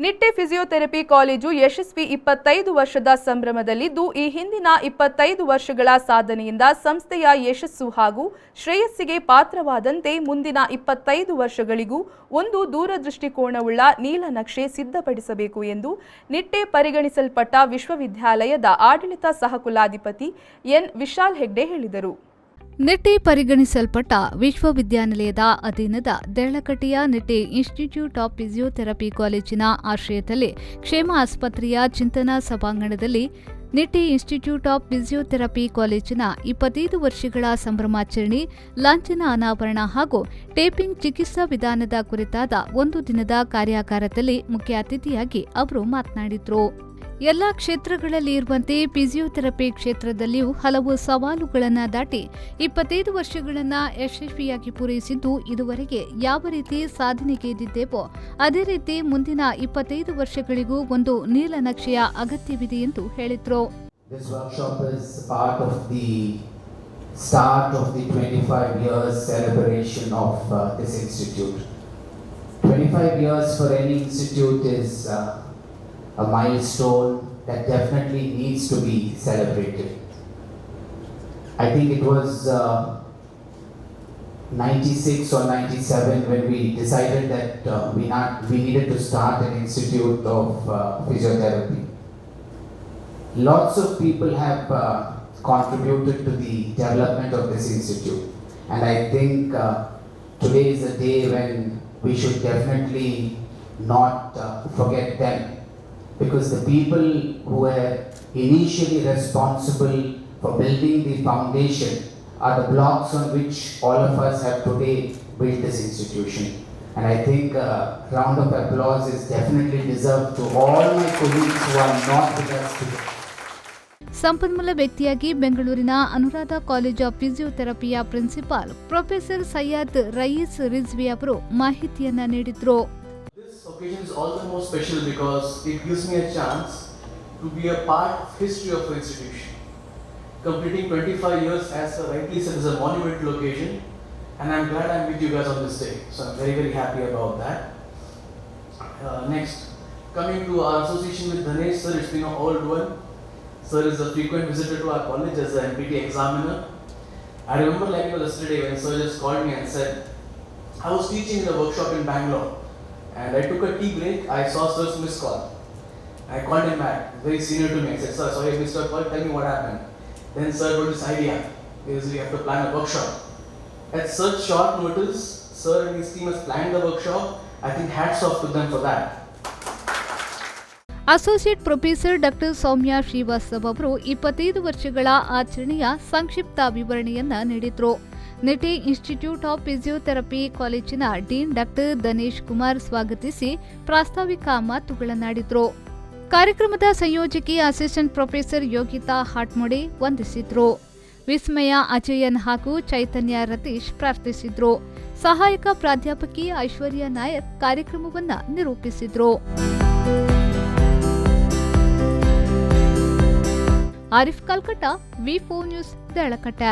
Nitte physiotherapy college ಯಶಸ್ವಿ 25 ವರ್ಷದ ಸಂಭ್ರಮದಲ್ಲಿದ್ದು ಈ ಹಿಂದಿನ 25 ವರ್ಷಗಳ ಸಾಧನೆಯಿಂದ ಸಂಸ್ಥೆಯ ಯಶಸ್ಸು ಹಾಗೂ ಶ್ರೇಯಸ್ಸಿಗೆ ಪಾತ್ರವಾದಂತೆ ಮುಂದಿನ 25 ವರ್ಷಗಳಿಗೂ ಒಂದು ದೂರದೃಷ್ಟಿಕೋನವುಳ್ಳ ನೀಲನಕ್ಷೆ ಸಿದ್ಧಪಡಿಸಬೇಕು ಎಂದು ನಿಟ್ಟೆ ಪರಿಗಣಿಸಲ್ಪಟ್ಟ ವಿಶ್ವವಿದ್ಯಾಲಯದ ಆಡಳಿತ ಸಹಕುಲಾಧಿಪತಿ ಎನ್ ವಿಶಾಲ್ ಹೆಗ್ಡೆ ಹೇಳಿದರು. ನಿಟ್ಟೆ ಪರಿಗಣಿಸಲ್ಪಟ್ಟ ವಿಶ್ವವಿದ್ಯಾನಿಲಯದ ಅಧೀನದ ದೇಳಕಟ್ಟೆಯ ನಿಟ್ಟೆ ಇನ್ಸ್ಟಿಟ್ಯೂಟ್ ಆಫ್ ಫಿಸಿಯೋಥೆರಪಿ ಕಾಲೇಜಿನ ಆಶ್ರಯದಲ್ಲಿ ಕ್ಷೇಮ ಆಸ್ಪತ್ರೆಯ ಚಿಂತನಾ ಸಭಾಂಗಣದಲ್ಲಿ ನಿಟ್ಟೆ ಇನ್ಸ್ಟಿಟ್ಯೂಟ್ ಆಫ್ ಫಿಸಿಯೋಥೆರಪಿ ಕಾಲೇಜಿನ 25 ವರ್ಷಗಳ ಸಂಭ್ರಮಾಚರಣೆ, ಲಾಂಛನ ಅನಾವರಣ ಹಾಗೂ ಟೇಪಿಂಗ್ ಚಿಕಿತ್ಸಾ ವಿಧಾನದ ಕುರಿತಾದ ಒಂದು ದಿನದ ಕಾರ್ಯಾಗಾರದಲ್ಲಿ ಮುಖ್ಯ ಅತಿಥಿಯಾಗಿ ಅವರು ಮಾತನಾಡಿದರು. ಎಲ್ಲ ಕ್ಷೇತ್ರಗಳಲ್ಲಿ ಇರುವಂತೆ ಫಿಸಿಯೋಥೆರಪಿ ಕ್ಷೇತ್ರದಲ್ಲಿಯೂ ಹಲವು ಸವಾಲುಗಳನ್ನು ದಾಟಿ 25 ವರ್ಷಗಳನ್ನು ಯಶಸ್ವಿಯಾಗಿ ಪೂರೈಸಿದ್ದು ಇದುವರೆಗೆ ಯಾವ ರೀತಿ ಸಾಧನೆಗೈದಿದ್ದೇವೋ ಅದೇ ರೀತಿ ಮುಂದಿನ 25 ವರ್ಷಗಳಿಗೂ ಒಂದು ನೀಲನಕ್ಷೆಯ ಅಗತ್ಯವಿದೆ ಎಂದು ಹೇಳಿದರು. This workshop is part of the start of the 25 years celebration of this institute. 25 years for any institute is a milestone that definitely needs to be celebrated. I think it was 96 or 97 when we decided that we needed to start an institute of physiotherapy. Lots of people have contributed to the development of this institute, and I think today is a day when we should definitely not forget them. Because the people who were initially responsible for building the foundation are the blocks on which all of us have today built this institution. And I think a round of applause is definitely deserved to all my colleagues who are not with us today. ಸಂಪನ್ಮೂಲ ವ್ಯಕ್ತಿಯಾಗಿ ಬೆಂಗಳೂರಿನ Anuradha college of ಫಿಸಿಯೋಥೆರಪಿಯ principal professor Syed Raees Rizvi ಅವರು ಮಾಹಿತಿಯನ್ನ ನೀಡಿದರು. This occasion is all the more special because it gives me a chance to be a part of history of the institution. Completing 25 years, as rightly said, is a monumental occasion, and I'm glad I'm with you guys on this day. So I'm very, very happy about that. Next, coming to our association with Dhanesh sir, it's been an old one. Sir is a frequent visitor to our college as an MPT examiner. I remember like it was yesterday when sir just called me and said, I was teaching in a workshop in Bangalore. And I took a tea break, I saw sir's missed call. I called him back, very senior to me. I said, sir, sorry I missed your call, tell me what happened. Then sir got this idea, because we have to plan a workshop. At such short notice, sir and his team has planned the workshop. I think hats off to them for that. Associate professor doctor Soumya Srivastav ಅವರು 25 ವರ್ಷಗಳ ಆಚರಣೆಯ ಸಂಕ್ಷಿಪ್ತ ವಿವರಣೆಯನ್ನ ನೀಡಿದರು. Nitte institute of physiotherapy ಕಾಲೇಜಿನ dean doctor Danesh Kumar ಸ್ವಾಗತಿಸಿ ಪ್ರಾಸ್ತಾವಿಕ ಮಾತುಗಳನ್ನಾಡಿದರು. ಕಾರ್ಯಕ್ರಮದ ಸಂಯೋಜಕಿ ಅಸಿಸ್ಟೆಂಟ್ ಪ್ರೊಫೆಸರ್ ಯೋಗಿತಾ ಹಾಟ್ಮೊಡೆ ವಂದಿಸಿದ್ರು. ವಿಸ್ಮಯ ಅಜಯನ್ ಹಾಗೂ ಚೈತನ್ಯ ರತೀಶ್ ಪ್ರಾರ್ಥಿಸಿದ್ರು. ಸಹಾಯಕ ಪ್ರಾಧ್ಯಾಪಕಿ ಐಶ್ವರ್ಯ ನಾಯರ್ ಕಾರ್ಯಕ್ರಮವನ್ನ ನಿರೂಪಿಸಿದ್ರು. ಆರಿಫ್ ಕಲ್ಕಟ್ಟ, ವಿ4 ನ್ಯೂಸ್, ದೇಳಕಟ್ಟೆ.